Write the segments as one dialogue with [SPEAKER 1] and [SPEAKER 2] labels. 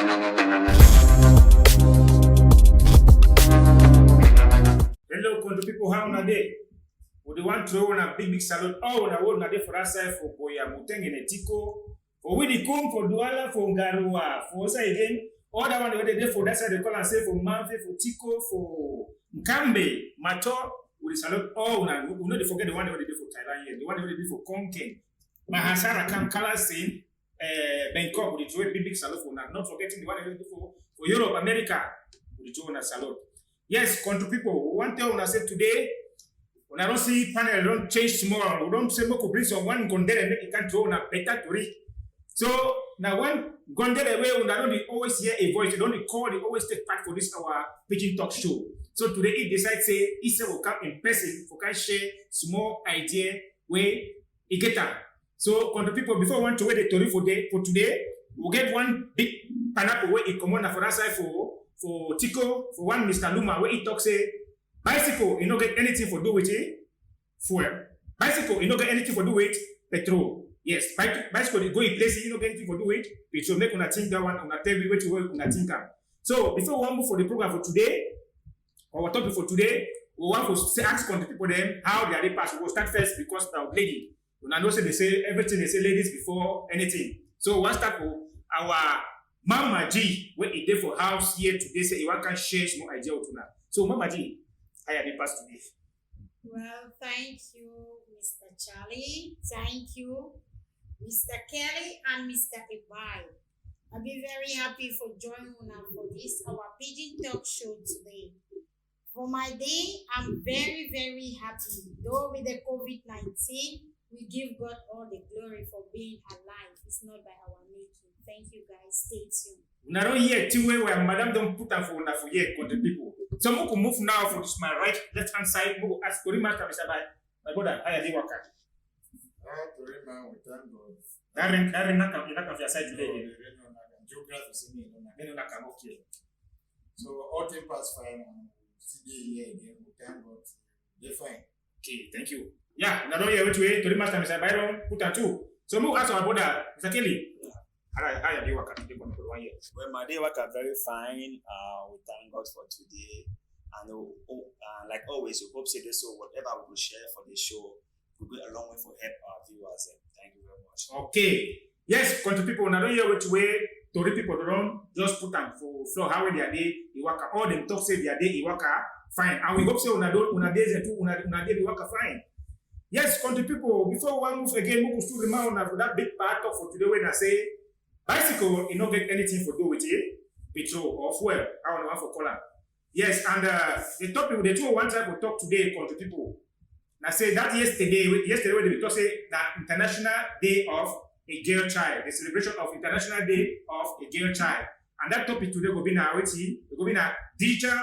[SPEAKER 1] Hello, country people, how are they? We the want to on a big salute. Oh, na one day for us for Boya Muteng in Etiko, for Willie Kum, for Douala, for Garua, for us again. All that one the day for that side they call and say for Manfe, for Tico, for Mkambe, Mato. We salute all. Now we not forget the one they did for Thailand here, the one they did for Konken, Mahasara Kam Kalasin, Bangkok. We do a big salute for now. Not forgetting the one they did for Europe, America. We do a salute. Yes, country people. One thing I want to say today. When I don't see panel, don't change tomorrow. We don't say we could bring someone Gondel and make it can't throw a better to read. So now when Gondel away, we don't always hear a voice. They don't call. They always take part for this our PidginTalk Show. So today he decides say he said will come in person for can share small idea where he get up. So country people, before we want to wait the story for today, we'll get one big pineapple where he come on for that side for Tico for one Mr. Luma where he talks say. Bicycle, you don't get anything for do with it. Fuel. Bicycle, you don't get anything for do with petrol. Yes, bicycle, you go in places, you don't get anything for do with petrol. Make una think that one, una tell me where to work, una think am. So, before we want to move for the program for today, our topic for today, we want to ask country people them how they are they pass. We will start first because now lady. Una know say they say everything they say ladies before anything. So, we'll start for our Mama G, where he did for house here today, say he want can share some idea with una. So, Mama G. How the past today?
[SPEAKER 2] Well, thank you, Mr. Charlie. Thank you, Mr. Kelly and Mr. Ibai. I'll be very happy for joining us for this, our PidginTalk Show today. For my day, I'm very, very happy. Though with the COVID-19, we give God all the glory for being alive. It's not by our making. Thank you, guys. Stay tuned.
[SPEAKER 1] Now don't hear two way where Madam don't put on for here for the people. So we can move now for this my right, left hand side. We will ask Tori Master Mr. My brother, how are you working?
[SPEAKER 3] Tori man, we thank God.
[SPEAKER 1] That not come your side today.
[SPEAKER 3] Geography is in
[SPEAKER 1] Then not come okay.
[SPEAKER 3] So all things pass fine and see here again. We thank God. They're fine.
[SPEAKER 1] Okay, thank you. Yeah, now don't hear which way Tori Master Mr. Byron put on two. So we ask our brother, Mr. Kelly. How are you working today?
[SPEAKER 4] Well, my day work are very fine. We thank God for today, and like always, we hope say this. So whatever we will share for the show, will go a long way for help our viewers. Thank you very much.
[SPEAKER 1] Okay. Yes, country people, now don't hear which way Tori people don't just put them for floor how they are day they work. All them talk say their day they work fine, and we hope say una days and two una day they work fine. Yes, country people, before we move again, we will still remind of that big part of for today when I say. Bicycle, you don't get anything for do with it, petrol or fuel. I want to for color. Yes, and the topic, the two ones I will talk today, country people. Now say that yesterday we talk say that International Day of a Girl Child, the celebration of International Day of a Girl Child, and that topic today will be now will be now digital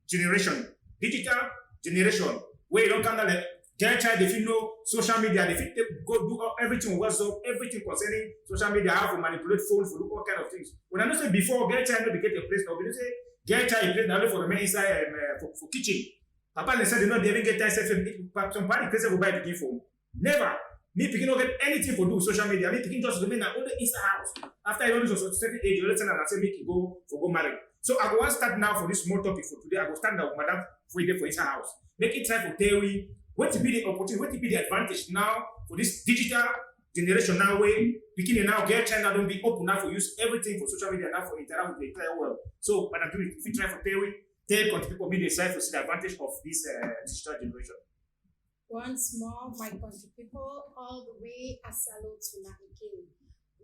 [SPEAKER 1] generation, where you don't kind of like. Girl child, if you know social media, if you go do everything on WhatsApp, everything concerning social media, how to manipulate phones, for do all kind of things. When I know say before, girl child no be get a place now. When you say girl child, place now for the men inside for kitchen. Papa they said they not they even get time self. Some party crazy will buy the phone. Never. Me picking not get anything for do social media. Me picking just remain only inside house. After I don't do so certain age, you listen and I say make you go marry. So I go start now for this small topic for today. I go stand up, madam, for inside house. Make it try for theory. What to be the opportunity? What to be the advantage now for this digital generation now? Where beginning now, girl child now don't be open now for use everything for social media now for interact with the entire world. So, but I do it. If you try for theory, country people be the side to see the advantage of this digital generation.
[SPEAKER 2] Once more, my country people, all the way, a salute to Nakike.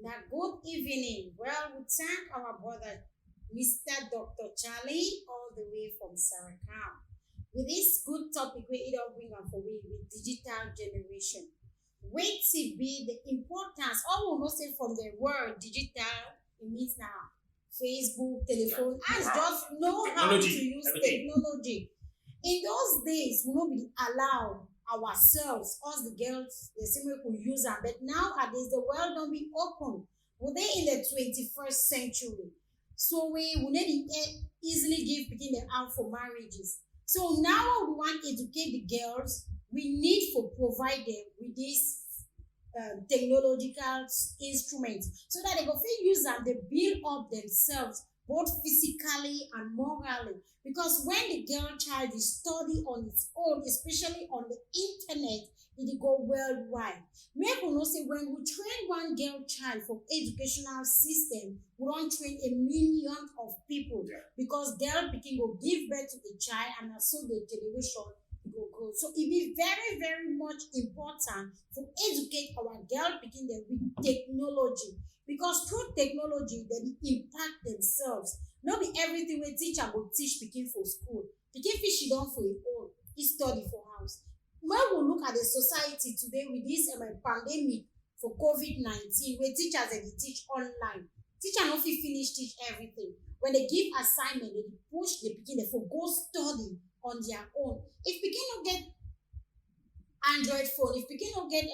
[SPEAKER 2] Now, good evening. Well, we thank our brother, Mr. Dr. Charlie, all the way from Sarakam. With this good topic, we don't bring up for we with digital generation. Wait to be the importance, all we know say from the word digital, it means now Facebook, telephone, as just know how to use technology. In those days, we don't be allowed ourselves, us the girls, the same way we use them. But nowadays, the world don't be open. We're in the 21st century. So we need to easily give picking them out for marriages. So now we want to educate the girls. We need to provide them with this technological instruments so that they go fit use them, they build up themselves both physically and morally. Because when the girl child is study on its own, especially on the internet, it will go worldwide. Make we know say when we train one girl child for educational system, we don't train a million of people. Because girl pikin will give birth to the child and so the generation go grow. So it be very, very much important to educate our girl pikin them with technology. Because through technology, they impact themselves. Not be everything we teacher will teach pikin for school. Pikin fit she done for it own. He study for house. When we look at the society today with this pandemic for COVID-19, where teachers they teach online, teacher no fit finish teach everything. When they give assignment, they push the pikin they for go study on their own. If pikin no get Android phone, if pikin no get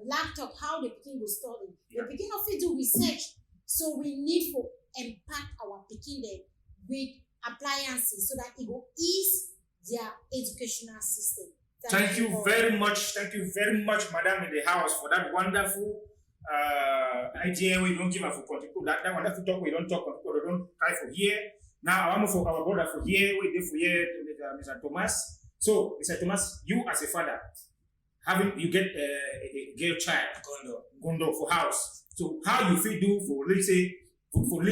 [SPEAKER 2] laptop, how the pikin go study? The pikin no fit do research. So we need to impact our pikin there with appliances so that it will ease their educational system.
[SPEAKER 1] Thank you very much, madam in the house, for that wonderful idea we don't give her for people. That wonderful talk we don't talk on people, we don't try for here. Now I want for our brother for here, we did for here, Mr. Thomas. So, Mr. Thomas, you as a father, you get a girl child, Gondo for house. So how you feel do for let's say for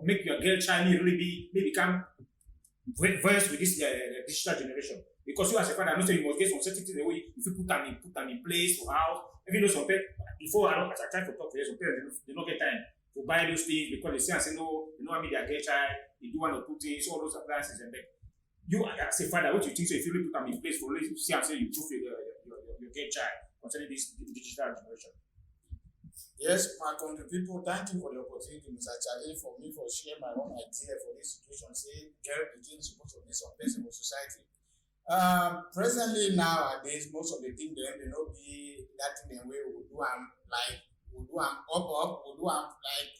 [SPEAKER 1] make your girl child really become versed with this digital generation, because you as a father, I know say you must get some certain things the way if you put them in place for house. Even though some parents before as I try to talk to you, some parents they don't get time to buy those things because they say no, I mean their girl child, they do one or two things, all those appliances and then you as a father, what you think so if you really put them in place for really see and say you prove your girl child concerning this digital generation.
[SPEAKER 3] Yes, my country people, thank you for the opportunity, Mr. Charlie, for me for sharing my own idea for this situation. Say, girl begin supposed to be some place in society. Presently nowadays, most of the things they don't be that thing the way we do like we do up, we do like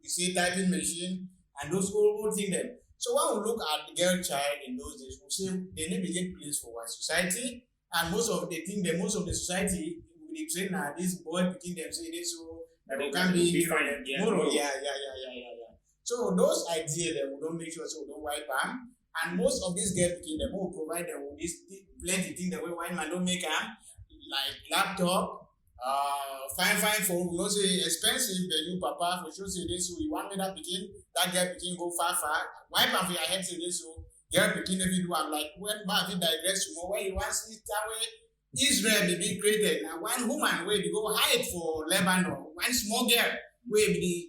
[SPEAKER 3] you see typing machine and those old things them. So when we look at the girl child in those days, we say they need to get place for our society, and most of the society they train this boy picking them say this so that they can be different. Yeah. So those ideas that we don't make sure so we don't wipe them. And most of these girl picking them will provide them with this plenty things that we white man don't make them, like laptop, fine phone, we don't say expensive, the new papa for sure say this so you want me that girl picking go far, wipe them for your head say this so girl picking if you do I'm like when man if you digress more where you want to see that way. Israel be created now one woman where they go hide for Lebanon, one small girl where they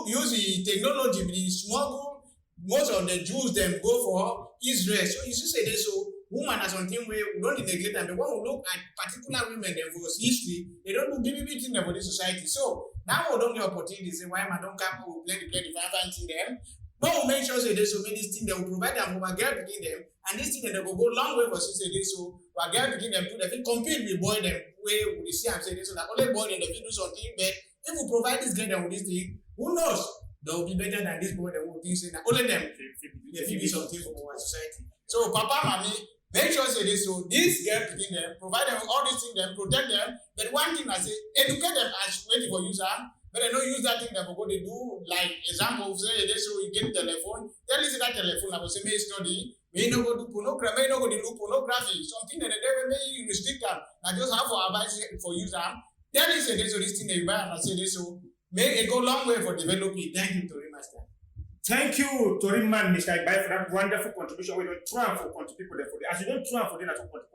[SPEAKER 3] use the technology, be smuggle most of the Jews them go for Israel. So you say this so woman has something where we don't neglect them. But when we look at particular women them for history, they don't do BBB thing for this society. So now we don't get opportunity to say why man don't come who play the five them. But we make sure say this so many things that will provide them for my girl begin them. And this thing that they will go long way for sister this so we girl begin them to they compete with boy them where we see and say this so that only boy them they do something but if we provide this girl them with this thing, who knows? They will be better than this boy that will think say that only them they feel something for our society. So papa, mommy, make sure say this so this girl begin them, provide them with all these things, them protect them. But one thing I say, educate them as waiting for user. But they don't use that thing that what they do. Like example, say this so you get telephone. Tell you that telephone I will say may study. May not go do pornography, may not go do pornography. Something that they may restrict them. Now just have for advice for user. Tell you say this so this thing that you buy and I say this so may it go long way for developing. Thank you, Tori Master.
[SPEAKER 1] Thank you, Tori Man, Mr. Ibai, for that wonderful contribution. We don't try for country people there for the as you don't try for them, that's what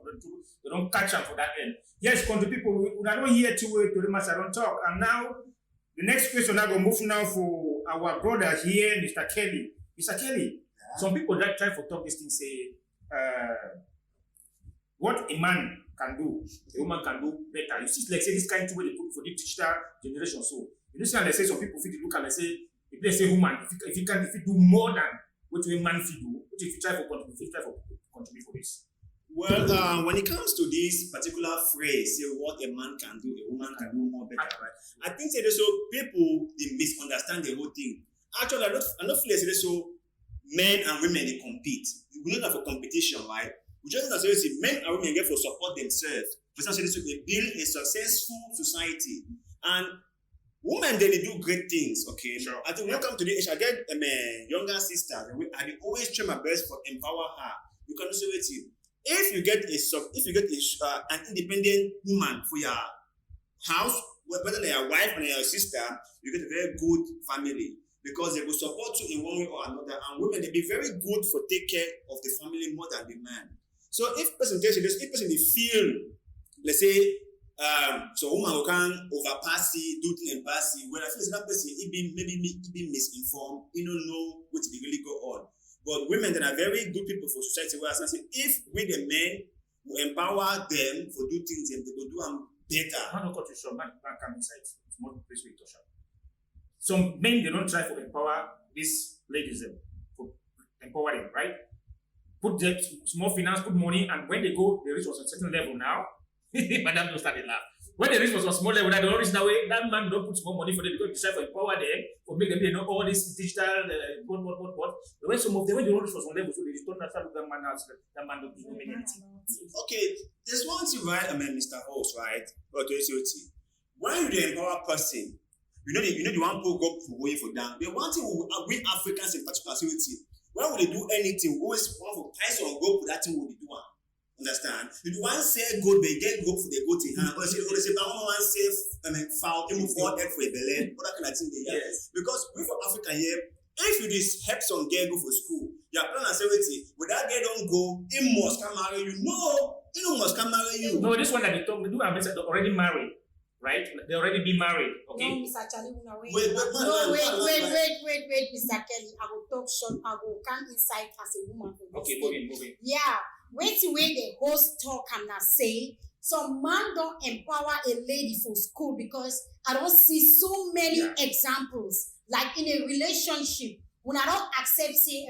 [SPEAKER 1] they don't catch up for that end. Yes, country people, we are not here to wait Tori Master don't talk. And now the next question I go move now for our brother here, Mr. Kelly. Mr. Kelly, some people that try for talk this thing say what a man can do, a woman can do better. You see, like say this kind of way they put for the digital generation. So you see, they say some people fit look and they say if they say woman, if you do more than what a man fit do, what if you try for contribute for this?
[SPEAKER 4] Well, when it comes to this particular phrase, say what a man can do, a woman can do more better, right? I think say so people they misunderstand the whole thing. Actually, I don't feel say so men and women they compete. We don't have a competition, right? We just have to say men and women get for support themselves For example, they build a successful society. And women, they do great things, okay?
[SPEAKER 1] Sure.
[SPEAKER 4] I think when I come to the age, I get a younger sister, and I always try my best for empower her. You can also wait till if you get an independent woman for your house, whether they are wife or your sister, you get a very good family because they will support you in one way or another. And women, they be very good for take care of the family more than the man. So if person takes this, if person they feel, let's say, so woman who can overpass it, do things and pass it. When I feel that person, it be misinformed, you don't know what to really go on. But women that are very good people for society, where I say, if we the men will empower them for do things, and they will do them better.
[SPEAKER 1] I don't cut you short. Man come inside. It's more place we touch up. Some men they don't try to empower these ladies for empower them, right? Put them small finance, put money, and when they go, they reach a certain level now. Madam don't start to laugh. When they reach a small level, that they don't reach that way, that man don't put small money for them because they try to empower them, for make them know all this digital what. But when some of them when they don't reach a small level, so they just don't understand that man has that man don't do anything.
[SPEAKER 4] Okay, there's one thing, right? I mean, Mr. Host, right? Or to SOT. When you empower a person, you know the one who go for way for them. The one thing we Africans in particular, when would they do anything, we always want to price on go for that thing would they do. Understand? You do one say good, but get go for the goat in hand. Or say, but one say, foul, move for egg for a belly, what kind of thing they have.
[SPEAKER 1] Yes.
[SPEAKER 4] Because we for Africa here, if you just help some girl go for school, your plan and say, with that girl don't go, he must come marry you. No, he don't must come marry you.
[SPEAKER 1] No, this one that they talk, they do have they're already married, right? They already be married, okay?
[SPEAKER 2] No, Mr. Charlie, wait,
[SPEAKER 4] Wait,
[SPEAKER 2] Mr. Kelly. I will talk short. I will come inside as a woman.
[SPEAKER 1] Okay, moving.
[SPEAKER 2] Yeah, wait till when the host talk and I say some man don't empower a lady for school because I don't see so many examples like in a relationship when I don't accept say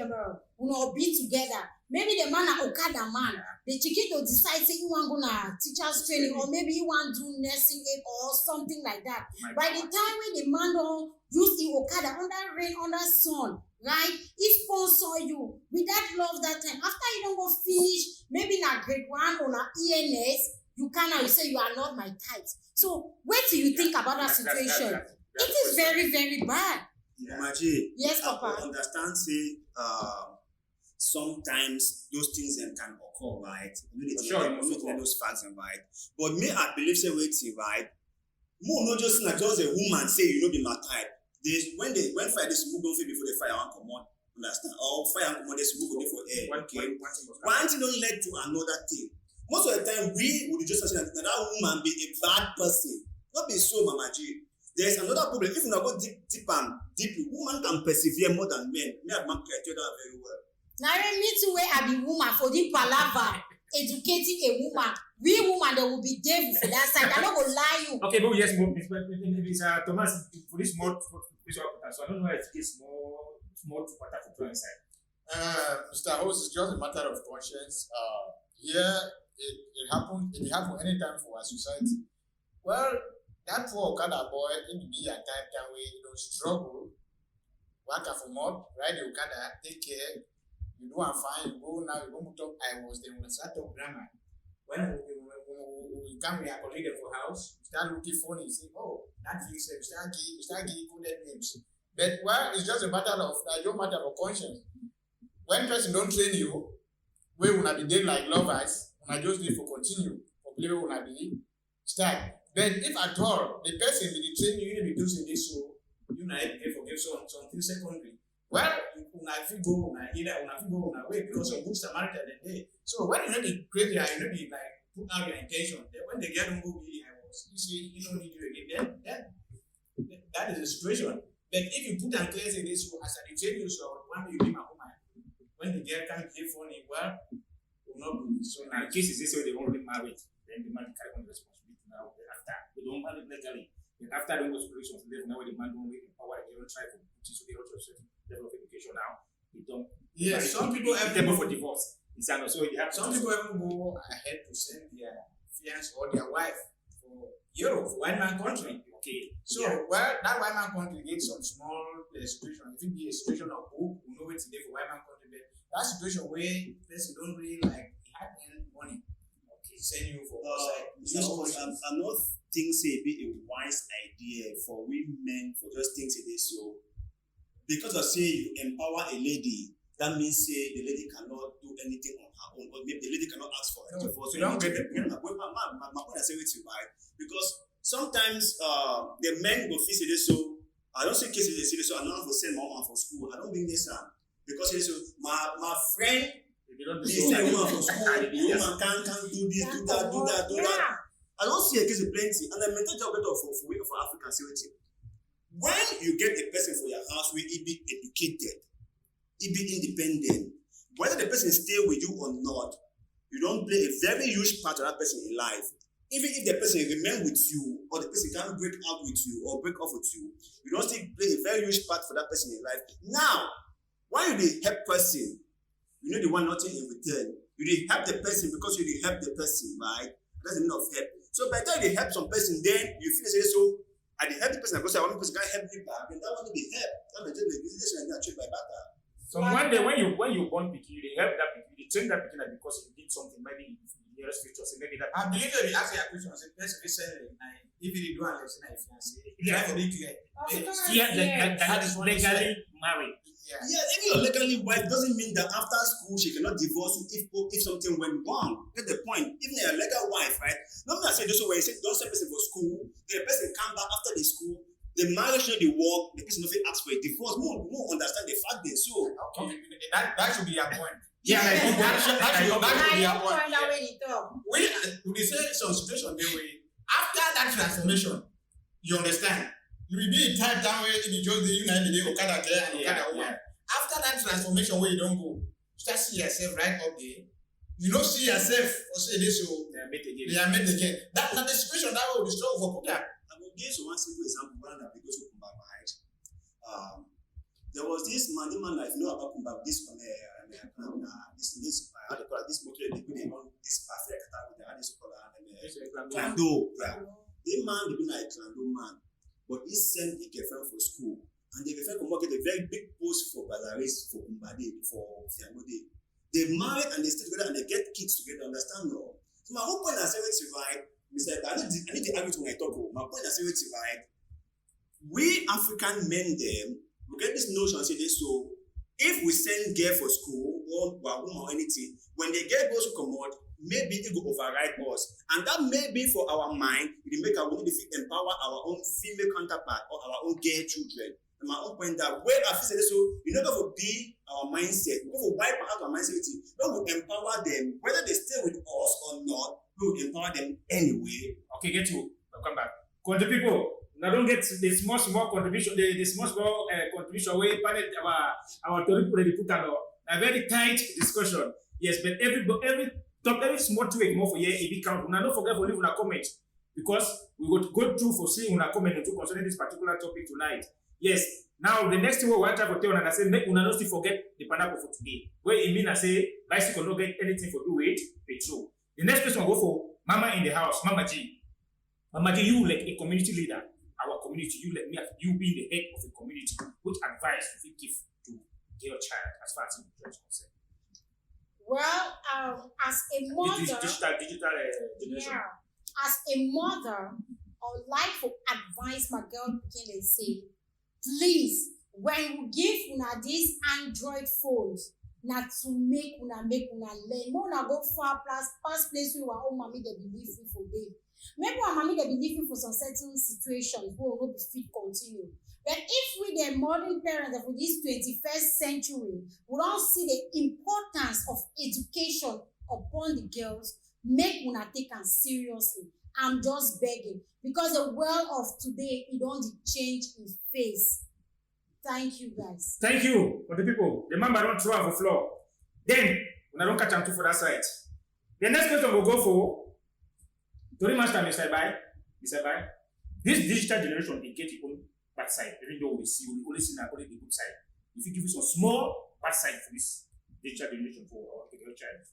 [SPEAKER 2] when I be together. Maybe the man a Okada man, the chiquito decide say he want gonna teachers training or maybe he want do nursing aid or something like that. By the time when the man don't use the Okada under rain, under sun, right? He sponsor you with that love that time. After you don't go finish, maybe na grade 1 or na ENS, you you say you are not my type. So what do you think about that situation? It is very, very bad.
[SPEAKER 4] Imagine.
[SPEAKER 2] Yes,
[SPEAKER 4] I
[SPEAKER 2] Papa.
[SPEAKER 4] understand say sometimes those things can occur, right?
[SPEAKER 1] Sure,
[SPEAKER 4] those facts, right? But me, I believe say right? More not just a woman say you know be my type. When fire this move don't feel before the fire and come on, understand? Or fire and come on, this move go for air. Okay. One thing don't lead to another thing. Most of the time we would just say that woman be a bad person. Not be so, Mama G. There's another problem. If you not go deeply, woman can persevere more than men. Me and man can tell that very well.
[SPEAKER 2] Now I need to where I be woman for the palava educating a woman. We woman there will be devil for that side. I'm not gonna lie you.
[SPEAKER 1] Okay, but yes, it's Thomas for this more visual pattern. So I don't know if it's more to pattern for inside.
[SPEAKER 3] Mr. Host, it's just a matter of conscience. Here it happened anytime for our society. Well, that poor Okada boy in the media type that way, you don't struggle, work for more, ride the Okada, take care, you do and fine, you go now, you go to talk, I was there when I start talk grammar. When we come here, colleague for house, you start looking funny, you say, oh, that fix you start giving good names. But well, it's just a matter of your matter of conscience. When person don't train you, we will not be dead like lovers, when I just need to continue, for play will not be start. But if at all the person will train you to be doing this, so you know, forgive something secondary. Well, una fit go una way because of good Samaritan that day. So when you know the crazy, you know the like put out your intention. Then when they get on go be I was, you see, you don't need you again. Then that is the situation. But if you put and clear this as an train you so one day you be my woman. When the girl can't give funny, well, will not be so
[SPEAKER 1] In
[SPEAKER 3] nice.
[SPEAKER 1] case they say they already married, then the man carry on the responsibility now. After they don't marry legally, then after they go to relations, now the man don't really empower, they don't try to put it so they also certain level of education now. They don't.
[SPEAKER 3] Yes, some people have
[SPEAKER 1] table for divorce. It's so they have
[SPEAKER 3] some people even go ahead to send their fiance or their wife for Europe, for white man country.
[SPEAKER 1] Okay.
[SPEAKER 3] So well, that white man country gets some small situation. If it be a situation of hope, we know it's there for white man country, but that situation where person don't really like have any money. Okay. send you for
[SPEAKER 4] Mr. Owens, I'm not think say be a wise idea for we men for just things say this so because of say you empower a lady, that means say the lady cannot do anything on her own, or maybe the lady cannot ask for a divorce. So you don't get the point. My point I say with you, right? Because sometimes the men go feel say this so I don't say cases they say this so I don't have to send my mom for school. I don't bring this because so my friend they send woman from school, the woman can't do this, do that. I don't see a case of plenty, and the mental job better for African security. When you get a person for your house where he be educated, he be independent, whether the person stay with you or not, you don't play a very huge part of that person in life. Even if the person remain with you, or the person can't break out with you or break off with you, you don't still play a very huge part for that person in life. Now, when you dey help person, you know they want nothing in return. You dey help the person because you dey help the person, right? That's the meaning of help. So by the time you help some person, then you feel say so. I dey help the person because I want the person can't help me back, and that one be help. That may take the business and not treat by better.
[SPEAKER 1] So one day when you born pikin, you help that pikin, you train that pikin because you did something maybe in the nearest future. So maybe that.
[SPEAKER 3] I believe that we ask your question. Say person is selling if you do unless na if you say try to be clear.
[SPEAKER 1] That is legally married.
[SPEAKER 4] Yeah, if you're legally wife doesn't mean that after school she cannot divorce you if something went wrong. Get the point. Even a legal wife, right? Not me I say this way. You say don't send person for school. The person come back after the school. The marriage no dey work. The person no fit ask for a divorce. No understand the fact there. So
[SPEAKER 3] okay, that should be your point.
[SPEAKER 1] Yeah,
[SPEAKER 3] that should be your point. We say some situation they way after that transformation, you understand. You will be in type down where if you just the United Okada there and Okada woman. After that transformation where you don't go, you start see yourself right up there. You don't see yourself or say this so they are made again. That's not the situation that will be strong for Kuka.
[SPEAKER 4] I will give you one simple example one that because of Kumba, right? There was this man like you know about Kumba, this how they call it, this motor they put on this perfect with the this color and Clando. The man they be like Clando man. But he sent a girlfriend for school, and the girlfriend will get a very big post for Balaris, for Umbade, for Fiamode. They married and they stay together and they get kids together, understand no? So my whole point is right, Mr. I need to argue when I talk. My point is right. We African men them, we get this notion say this so if we send girl for school or woman or anything, when they get those who come out, maybe it will override us. And that may be for our mind, it will make our women empower our own female counterpart or our own gay children. And my own point that where I feel so, you know, to be our mindset, we will wipe out our mindset, we will empower them, whether they stay with us or not, we will empower them anyway.
[SPEAKER 1] Okay, get you. Welcome back. Country people, now don't get the small contribution, the small contribution where our people they put on a very tight discussion. Yes, but every small tweak more for here, it become. Now don't forget to leave a comment because we will go through for seeing una comment to concerning this particular topic tonight. Yes. Now the next thing we want to tell and I say make una not still forget the pineapple for today. Where it mean I say bicycle not get anything for do it, petrol. The next person will go for Mama in the house, Mama G. Mama G, you like a community leader, our community. You let me, you being the head of a community. Which advice you give to your child as far as the is concerned?
[SPEAKER 2] Well, as a mother,
[SPEAKER 1] digital generation.
[SPEAKER 2] yeah, as a mother, I would like to advise my girl begin and say, please, when you give una these Android phones, not to make una learn, no una go far past place where our own mommy they believe for them. Maybe our mommy they believe for some certain situations who will not be fit continue. But if we the modern parents of this 21st century, we don't see the importance of education upon the girls, make una take them seriously. I'm just begging because the world of today it don't change in face. Thank you guys.
[SPEAKER 1] Thank you for the people. The member don't throw off the floor. Then when I don't catch them too for that side. The next question we'll go for Tori Master Mr. Bai. This digital generation they get its own bad side. Even though we only see the good side. If you give us a small bad side for this digital generation for our girl child.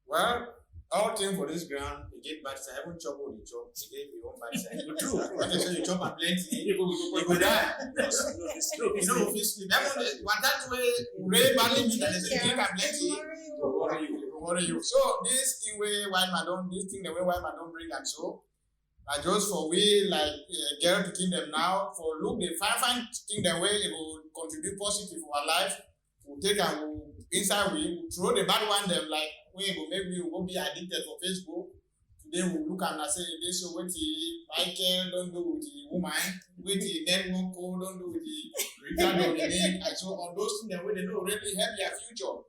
[SPEAKER 3] Well, all thing for this ground, you get bad side. I haven't chop all the chop. You get your own bad side.
[SPEAKER 1] True.
[SPEAKER 3] When you say you chop and plenty, you go die. You know, that one that way, Ray badly mean that they say you drink and plenty. worry you. So this thing where white man don't bring and so. I just for we like girl picking them now for look the fine thing the way it will contribute positive for our life. We'll take and we'll inside we will throw the bad one them like we will make we will be addicted for Facebook. Today we'll look and say this so what the Michael don't do with the woman, with the network code don't do with the regard of the name and so on those things the way they don't really help their future.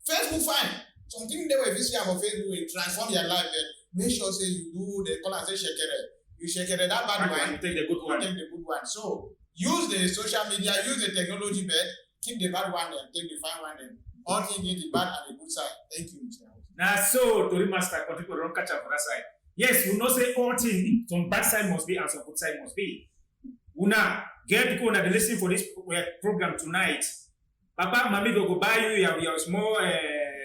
[SPEAKER 3] Facebook fine. Something they will visit on Facebook will transform your life. Make sure say you do the call and say shekere. You shekere that bad one,
[SPEAKER 1] take the good one.
[SPEAKER 3] Take the good one. So use the social media, use the technology bed, keep the bad one and take the fine one and all things get the bad and the good side. Thank you, Mr.
[SPEAKER 1] Now, so to remaster, people don't catch up for that side. Yes, we know say all things, some bad side must be and some good side must be. Una get people that listen for this program tonight. Papa, mommy go buy you your small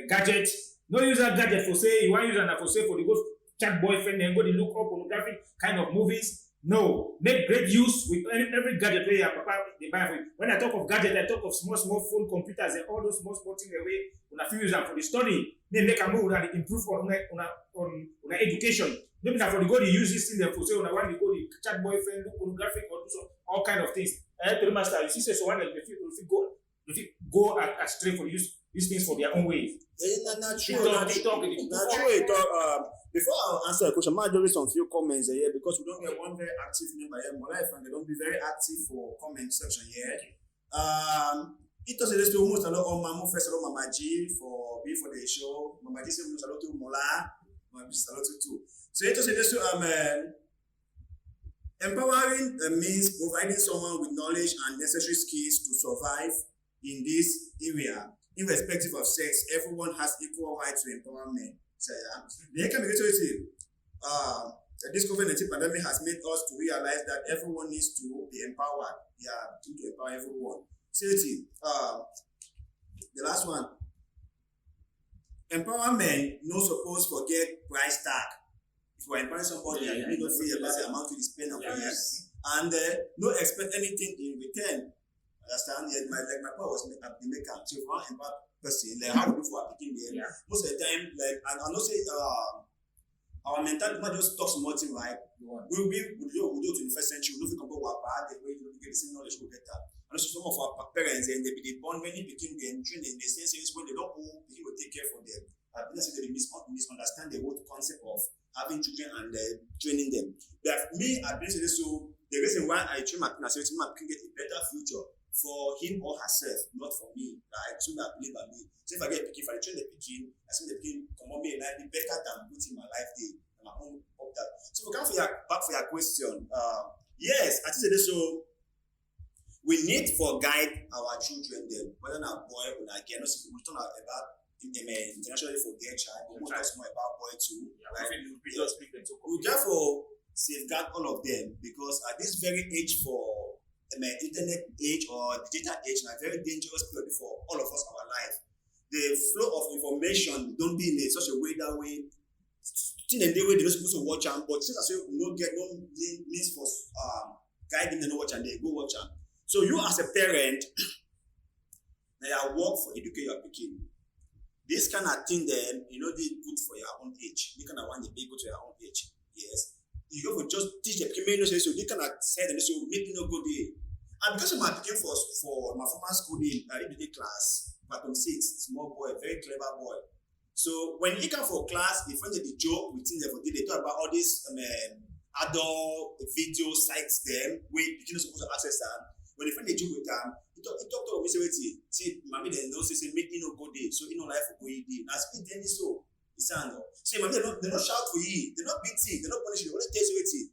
[SPEAKER 1] gadget. No use that gadget for say you want use that for say for the good chat boyfriend and go to look up pornographic kind of movies. No, make great use with every gadget where your papa they buy for you. When I talk of gadget, I talk of small phone computers and all those small things away. When I feel use them for the study, then make a move that improve on education. Maybe that for the go to use this thing there for say when I want to go to chat boyfriend, look pornographic or do so, all kind of things. And the master, you see, say so one that if you go astray for use these things for their own way.
[SPEAKER 5] Before I answer a question, I might just some few comments here because we don't get one very active member here in my life and they don't be very active for comment section here. It does a almost a lot on Mamu first, a lot Mama G for the show. Mama G says a lot to Mola, Mama G a lot too. So it does a empowering means providing someone with knowledge and necessary skills to survive in this area. Irrespective of sex, everyone has equal right to empowerment. So, the this COVID-19 pandemic has made us to realize that everyone needs to be empowered. To empower everyone. The last one. Empowerment, no suppose forget price tag. If you are empowering somebody, you need not feel about the amount to spend on yes. And no expect anything in return. Understand? Yeah, my power was the maker. So if you want to empower person, like how we do for our picking there, most of the time, like and I know say our mentality might just talk small thing, right? We do to the first century, we don't compare what bad the way you get the same knowledge we get that. And also some of our parents and they born many picking them train in the sense when they don't go, people will take care for them. I think they misunderstand the whole concept of having children and training them. But me, I believe so the reason why I train my parents so my can get a better future for him or herself, not for me, right? So that believe in me. So if I get picking, if I train the picking, I see the picking come on me and I be better than putting my life there and my own up that. So we come back for your question. Yes, I think so. We need for guide our children then, whether not boy or not girl. We talk about internationally for their child, but we talk more about boy too. Right? We therefore safeguard all of them because at this very age for internet age or digital age are very dangerous period for all of us our life. The flow of information don't be in such a way that way. In the way they're not supposed to watch them, but since I say we don't get no means for guiding them to watch and they go watch them. So you as a parent, they are work for educate your picking. This kind of thing then, they good for your own age. You kind of want the big go to your own age. Yes. You go for just teach the primary so they cannot say that so maybe no good day. And because of my picking for my former school I did the class, Pattern 6, small boy, very clever boy. So when he come for class, he find the joke within the they talk about all these adult video sites them where you are supposed to access them. When they find the joke with them, he talk to me say, mommy they know say make no good day, so life for go day. Now speak then so. So they don't shout for you, they don't beat you, they don't punish you, they only tell you.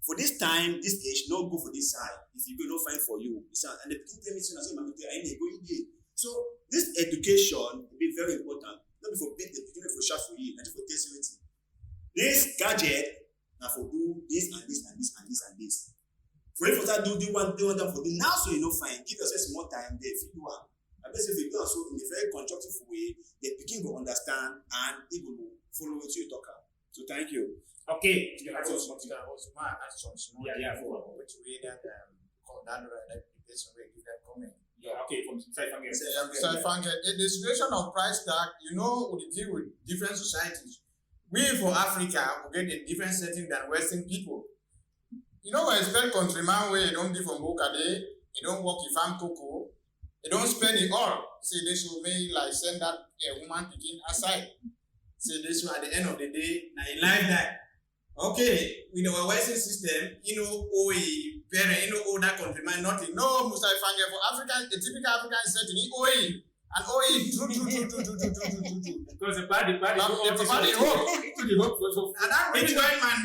[SPEAKER 5] For this time, this age, no go for this side. If you go, no fine for you. And the people tell me, I need to go in there. So this education will be very important. Not for beat the people for shout for you, not for tell you. This gadget now for do this and this and this and this and this. For if you start do one for the now, so fine. Give yourself more time there if you do one. I guess if you do so in a very constructive way, the picking will understand and it will follow what you talk about. So thank you.
[SPEAKER 1] Okay.
[SPEAKER 3] For which way that that person will give that comment.
[SPEAKER 1] Yeah, okay. from Saifange.
[SPEAKER 3] So I found that in the situation of price tag, you know, we deal with different societies. We for Africa, we get a different setting than Western people. You know, I expect countryman where you don't give from Bokade, you don't work in farm cocoa, you don't spend it all. Say they should may like send that woman picking aside. Say this one at the end of the day, now you like that. Okay, with our Western system, you know, parent, you know, that countryman, nothing. No, Musa Fange for African, the typical African setting, true.
[SPEAKER 1] Because the body
[SPEAKER 3] The body hope.
[SPEAKER 1] to the hope so
[SPEAKER 3] And that rich white man,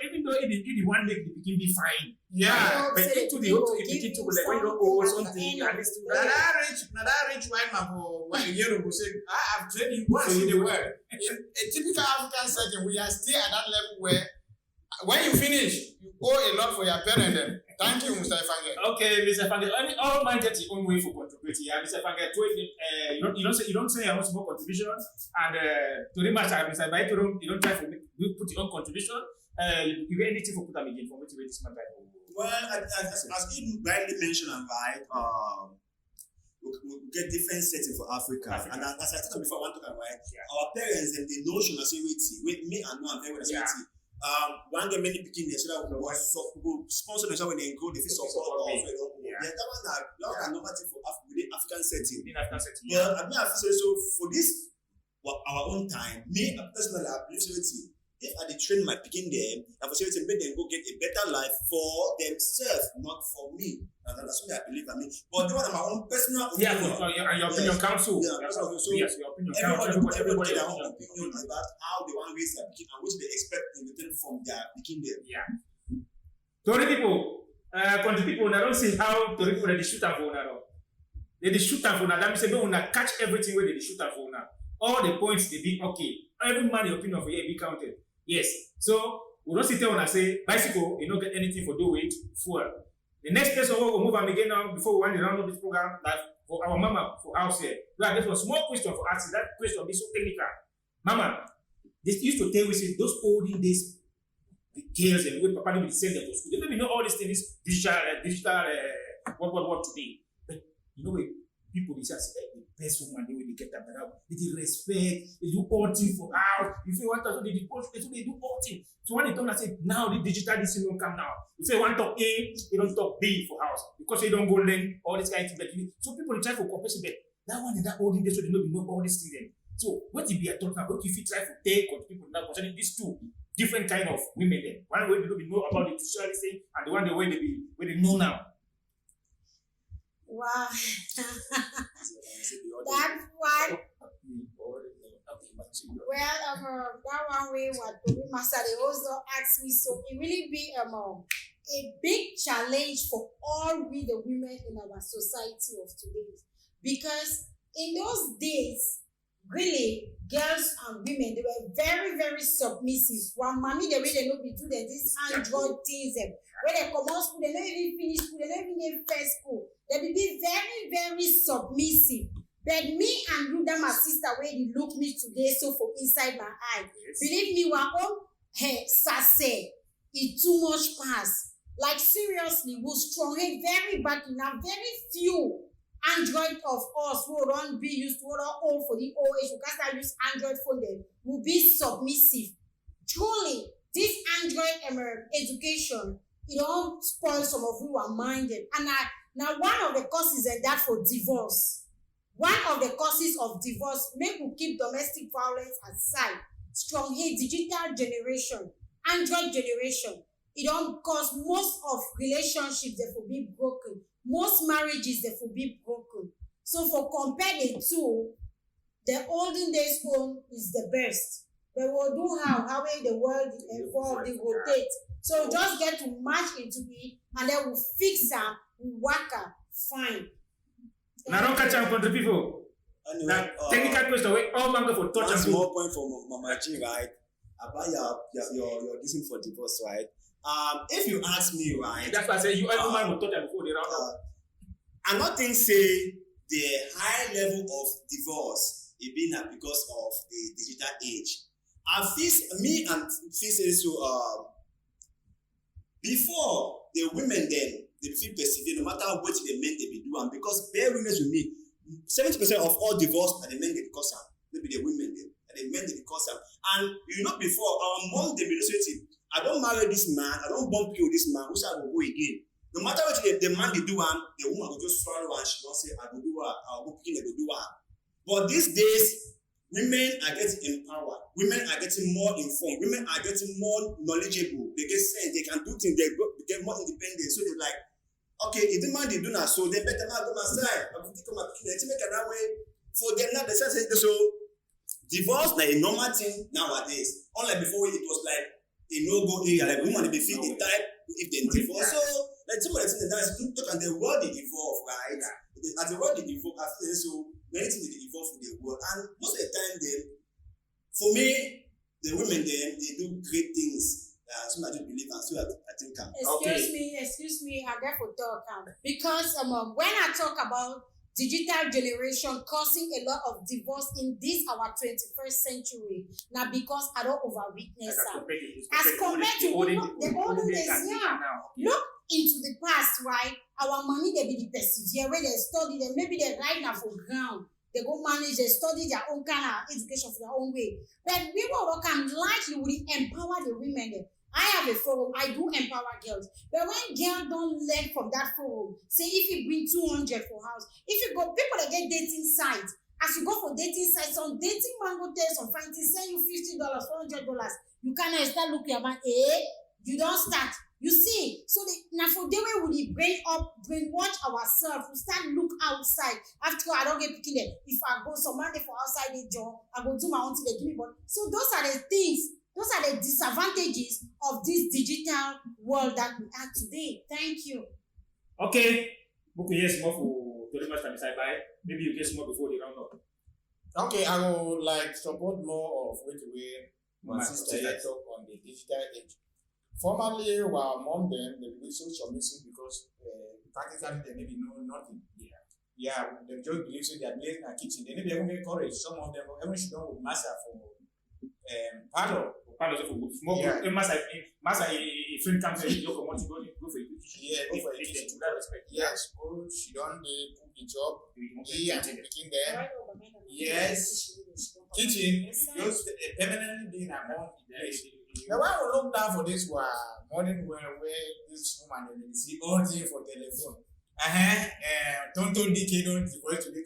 [SPEAKER 1] even though it the one make the begin be fine.
[SPEAKER 3] yeah.
[SPEAKER 1] But into the hope to it begin to like when you go or something at least to
[SPEAKER 3] That rich white man for one year ago said, I've trained you once in the world. In a typical African setting, we are still at that level where when you finish, you owe a lot for your parents. Then. Thank you, Mr. Fange.
[SPEAKER 1] Okay, Mr. Fange. All man get your own way for contributing. Yeah, Mr. Fange, you don't say I want small contribution, and to the matter, Mr. Baito, you don't try to put your own contribution. You get anything for put them again for motivate this matter.
[SPEAKER 5] Well, as you rightly mentioned, and right, we get different settings for Africa. And as I said before, I want to talk about our parents and the notion of saying, wait, me and no, I'm very well. One get many picking there so that we will sponsor them when they go, they feel support or that one that normative for within African setting. Yeah, I mean, I feel so for this our own time, me personally, I believe if I train my picking them, I for make them go get a better life for themselves, not for me. And that's what I believe. I mean, but the one my own personal opinion.
[SPEAKER 1] And your opinion council.
[SPEAKER 5] Yes,
[SPEAKER 1] your opinion
[SPEAKER 5] council. Everybody their own opinion about how they want to raise their picking and which they expect in return from their picking them.
[SPEAKER 1] Yeah. Tori people, country people, I don't see how Tori people they shoot at phone now. They shoot at phone now. That means they don't catch everything where they shoot at phone now. All the points they be okay. Every man the opinion for you be counted. Yes. So we don't sit there and say bicycle, you don't get anything for do it fuel. The next person we'll move on again now before we want to round up this program, like for our mama for house here. Well, this was a small question for us. That question is so technical. Mama, this used to tell we say those olden days the girls and when Papa will send them to school. They don't even know all these things, digital what today. But you know what? People they just say the best woman they will get them out. They respect, they do all things for house. If you want to they do all things. So when they talk and say now the digital this will come now. If you want to talk A, they don't talk B for house. Because they don't go learn all this kind of thing. So people they try for compensate that one in that olden days so they know all these things then. So what if you are talking about if you try to take on people now concerning these two different kind of women then. One way they don't know about the digital thing and the one the way they know now.
[SPEAKER 2] Wow. That's why. Well, that one way what the master they also asked me, so it really be a big challenge for all we the women in our society of today, because in those days, really, girls and women they were very, very submissive. One mommy the way they know be do this Android things when they come out school, they don't even finish school, they don't even get first school. They will be very, very submissive. But me and you, that my sister, where you look me today, so for inside my eye. Yes. Believe me, we're all sassy. It too much pass. Like seriously, we're strong, very bad enough, very few Android of us who don't be used to all for the old age, who can't start use Android phone then will be submissive. Truly, this Android education, it don't spoil some of you are minded. And now one of the causes is that for divorce. One of the causes of divorce, make we keep domestic violence aside. Strong hate, digital generation, Android generation. It don't cause most of relationships that will be broken. Most marriages that will be broken. So for compare the two, the olden days phone is the best. But we'll do how the world evolve, they rotate. So just get to match into it and then we'll fix them, we'll work out, fine.
[SPEAKER 1] Now don't catch up on the people.
[SPEAKER 5] Anyway,
[SPEAKER 1] that technical question, we all man go for touch and
[SPEAKER 5] small point for Mama G, right? About your reason for divorce, right? If you ask me, right?
[SPEAKER 1] That's why I say you every man will touch and before they round up.
[SPEAKER 5] I'm not think say the high level of divorce is being because of the digital age. I feel me and feel so before the women then they feel persevere no matter what the men they be doing. Because bear witness with me, 70% of all divorce are the men they cause them. Maybe the women they and the men they cause them. And you know before our mom they be listening. I don't marry this man, I don't bump you with this man, which I will go again. No matter what the man they do, the woman will just swallow and she don't say, I will do her, I'll go picking, I will do her. But these days, women are getting empowered. Women are getting more informed. Women are getting more knowledgeable. They get sense. They can do things. They get more independent. So they're like, okay, if the man they do not so, they better not go outside. I'm going to come and make another way for them. Now they say so. Divorce like a normal thing nowadays. Unlike before, it was like a no-go area. Like women they feel the type if they divorce. So like some of the things that look at the world they evolve, right? Yeah. As the world they evolve, after so. Many things they evolve in the world, and most of the time, for me, the women they do great things. So I don't believe, and so I think.
[SPEAKER 2] Excuse me, I got to talk because when I talk about digital generation causing a lot of divorce in this our 21st century, now because I don't over witness as compared to the olden days, yeah. Look into the past, right? Our money they be the persevere where they study, they maybe they right now for ground. They go manage, they study their own kind of education for their own way. But we will can likely will empower the women there. I have a forum, I do empower girls. But when girls don't learn from that forum, say if you bring 200 for house, if you go, people that get dating sites, as you go for dating sites, on dating man go tell some fine thing, send you $50, $400, you cannot start looking about, you don't start. You see, so now for the way we brainwash ourselves, we start look outside. After all, I don't get picking them. If I go some money for outside the job, I go do my own thing, they give me money. So those are the things, those are the disadvantages of this digital world that we are today. Thank you.
[SPEAKER 1] Okay. Yes, more for very much time bye. Maybe you get more before the round up.
[SPEAKER 3] Okay, I will like support more of which way my sister talk on the digital age. Formerly, our mom then they be so submissive because practically they maybe know nothing. Yeah, they just believe so they are playing in a kitchen. They never even get courage. Some of them even should know with master for paddle.
[SPEAKER 1] Paddle for smoke. Master, if friend comes and you come want to go for a kitchen. Yeah, go for a kitchen. To that respect. Yes, oh, she don't cook the job. He and the picking there. Yes, kitchen. Just permanently being a mom. Now, why we look down for this morning where this woman they see all day for telephone. Don't DK don't divorce to the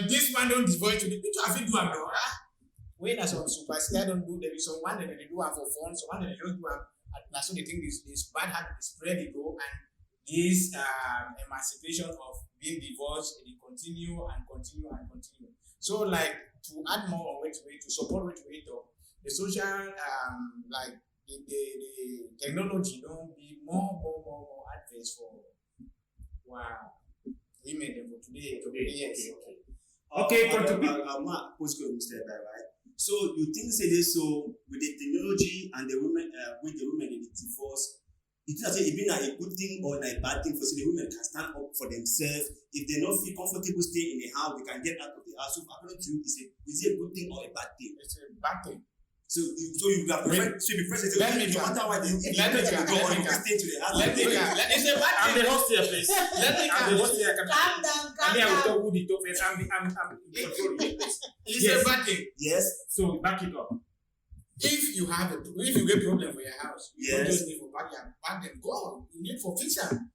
[SPEAKER 1] this man don't divorce to the picture. I feel do am no. When as some superstar don't do, there is some one that they do am for fun, so one that they just do am. That's so the thing is bad habit is spread it go and this emancipation of being divorced it continue. So like to add more on way to support way the social like the technology don't be more adverse for women for today. Yes.
[SPEAKER 5] Okay, Mr. Right? So you think say this so with the technology and the women with the women in the divorce, it been a good thing or a bad thing for so the women can stand up for themselves. If they don't feel comfortable staying in the house, they can get out of the house. So according to you, is it a good thing or a bad thing?
[SPEAKER 3] It's a bad thing.
[SPEAKER 5] So you have the president. No matter what, if you stay to the house.
[SPEAKER 3] Let me it's a bad thing.
[SPEAKER 1] I'm the host here, please.
[SPEAKER 3] Let me
[SPEAKER 1] I'm the host here.
[SPEAKER 2] Calm down.
[SPEAKER 1] I will talk who the top is. I'm
[SPEAKER 3] It's a bad thing.
[SPEAKER 5] Yes.
[SPEAKER 1] So back it up.
[SPEAKER 3] If you get problem for your house, you don't
[SPEAKER 5] Yes.
[SPEAKER 3] just need for back them. Go. You need for fix them.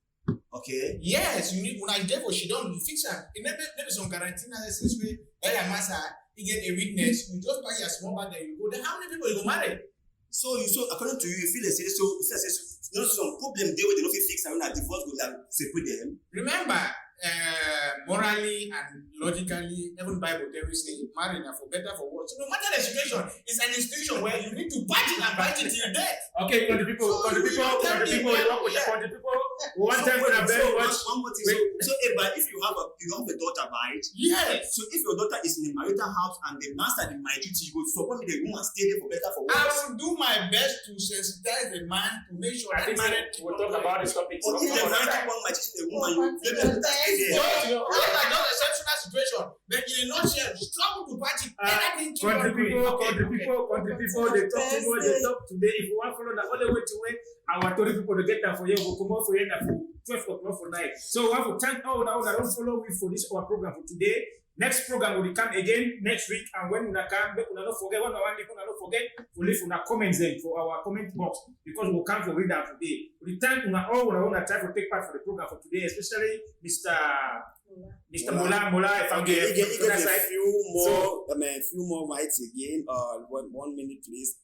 [SPEAKER 5] Okay.
[SPEAKER 3] Yes, you need when I get for she don't fix them. It maybe some guarantee since we master you get a witness, you just buy your small bag and you go. Then how many people you go marry?
[SPEAKER 5] So according to you, you feel they say so. There's some problem there where they don't fix. I mean, that divorce go down separate them.
[SPEAKER 3] Remember, morally and logically, even Bible there is say marrying for better for worse. So no matter the situation, it's an institution where you need to bite it and bite it till death.
[SPEAKER 1] Okay, country people, you work with the country people. One time when I'm very much.
[SPEAKER 5] One more thing. So if you have a daughter, right?
[SPEAKER 3] Yes.
[SPEAKER 5] So if your daughter is in a marital house and the master in my duty, you go support me the woman stay there for better for
[SPEAKER 3] I
[SPEAKER 5] worse.
[SPEAKER 3] will do my best to sensitize the man to make sure
[SPEAKER 1] I think we'll talk about this topic.
[SPEAKER 5] Or if the marital one might teach the woman, you maybe stay there.
[SPEAKER 3] Those are just exceptional situation. But in a nutshell, struggle to patch it. Anything
[SPEAKER 1] Country people, they talk too much, they talk today. If you want to follow the other way to win, our Tory people to get that for you, will come out for you for 12 o'clock for night. So we want to thank all that don't follow me for this our program for today. Next program will come again next week, and when we come, we will not forget. When we not forget, we leave our comments them for our comment box because we'll come for read that today. We thank all we want to try to take part for the program for today, especially Mr. Mola. If I'm
[SPEAKER 5] Okay, you get a few more rights again. 1 minute, please.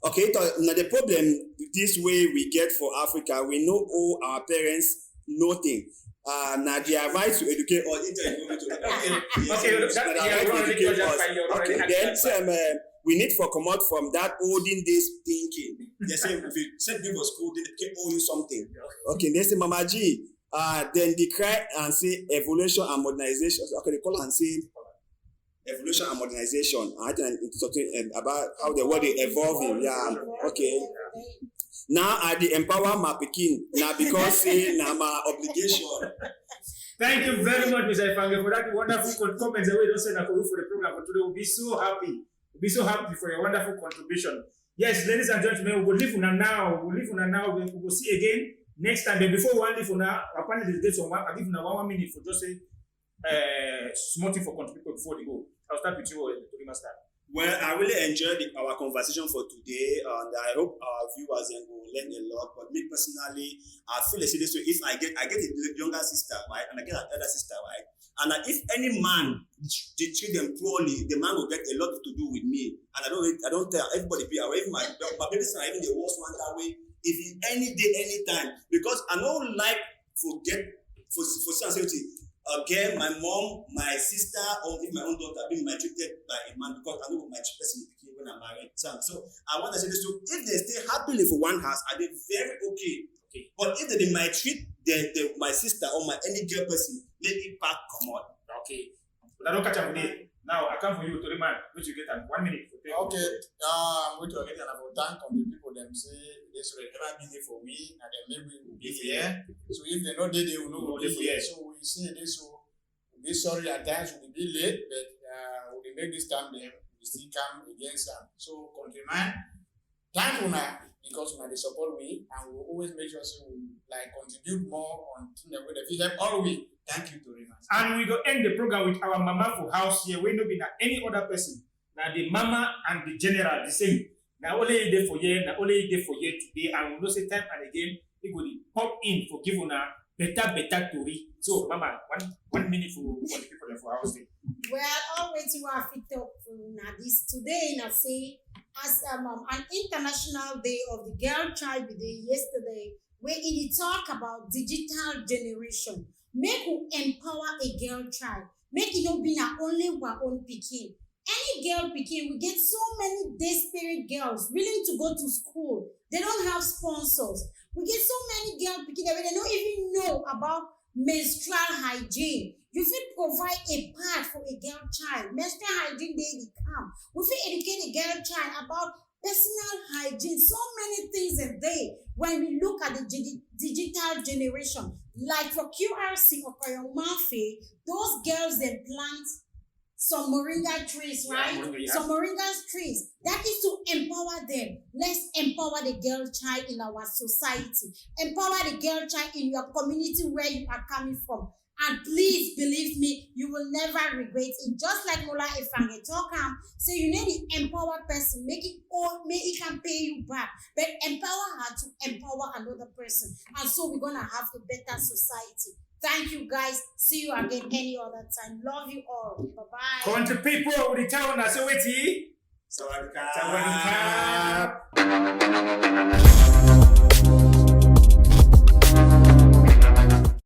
[SPEAKER 5] Okay, now the problem this way we get for Africa, we know all our parents nothing. Now their right to educate or then we need to come out from that olden days thinking. They say if you send people to school, they can owe you something. Okay, they say Mama G. Then they cry and say evolution and modernization. Okay, they call and say evolution and modernization. I think it's something about how the world is evolving. Yeah. Okay. Now I dey empower my pikin. Now because say now my obligation.
[SPEAKER 1] Thank you very much, Mr. Ifange, for that wonderful comments. The way you send for the program for today, we'll be so happy. We'll be so happy for your wonderful contribution. Yes, ladies and gentlemen, we will leave on now. We will see again next time. But before we leave on now, apparently there's someone. I'll give you 1 minute for just say small thing for country people before they go. I'll start with you, the master.
[SPEAKER 5] Well, I really enjoyed our conversation for today, and I hope our viewers will learn a lot. But me personally, I feel this way: if I get a younger sister, right, and I get an elder sister, right, and if any man they treat them poorly, the man will get a lot to do with me. And I don't tell everybody be away. Even my baby son, even the worst one that way. If he any day, anytime, because I don't like forget for sensitivity. Again, my mom, my sister, or even my own daughter being maltreated by a man because I know my person became when I'm married. So I want to say this too. If they stay happily for one house, are they very okay? But if they maltreat my sister or my any girl person, let it back come on.
[SPEAKER 1] Okay. But I don't catch up with it. Now I come for you to remind which you get 1 minute.
[SPEAKER 3] Okay. I'm going to get another thank on the people them say they should never be there for we and then maybe we will be here. So if they know they will not be here. So we say this will be sorry at times we will be late, but we make this time then we still come against them. So countryman, thank you now because they support we and we will always make sure so we like contribute more on the way that we help all we. Thank you very much.
[SPEAKER 1] And we go end the program with our mama for house here. We no be any other person. Now the mama and the general the same. Now only day for year, now only day for year today, and we no say time and again. We go pop in for give una better to read. So mama, 1 minute for the people for house day.
[SPEAKER 2] Well, always you are fit up for this today. I say as an international day of the girl child day yesterday, where it talk about digital generation. Make we empower a girl child. Make it not be not only our own pikin. Any girl pikin, we get so many desperate girls willing to go to school. They don't have sponsors. We get so many girl pikin that they don't even know about menstrual hygiene. You fit provide a pad for a girl child. Menstrual hygiene daily come. We fit educate a girl child about personal hygiene. So many things a day when we look at the digital generation. Like for QRC or Koyomafe, those girls they plant some moringa trees, right? Some moringa trees. That is to empower them. Let's empower the girl child in our society. Empower the girl child in your community where you are coming from. And please believe me, you will never regret it. Just like Mola Ifange talk, so you need to empower person, make it can pay you back, but empower her to empower another person, and so we're gonna have a better society. Thank you guys. See you again any other time. Love you all. Bye bye.
[SPEAKER 1] Country people, the town as
[SPEAKER 5] Sawadee Krap.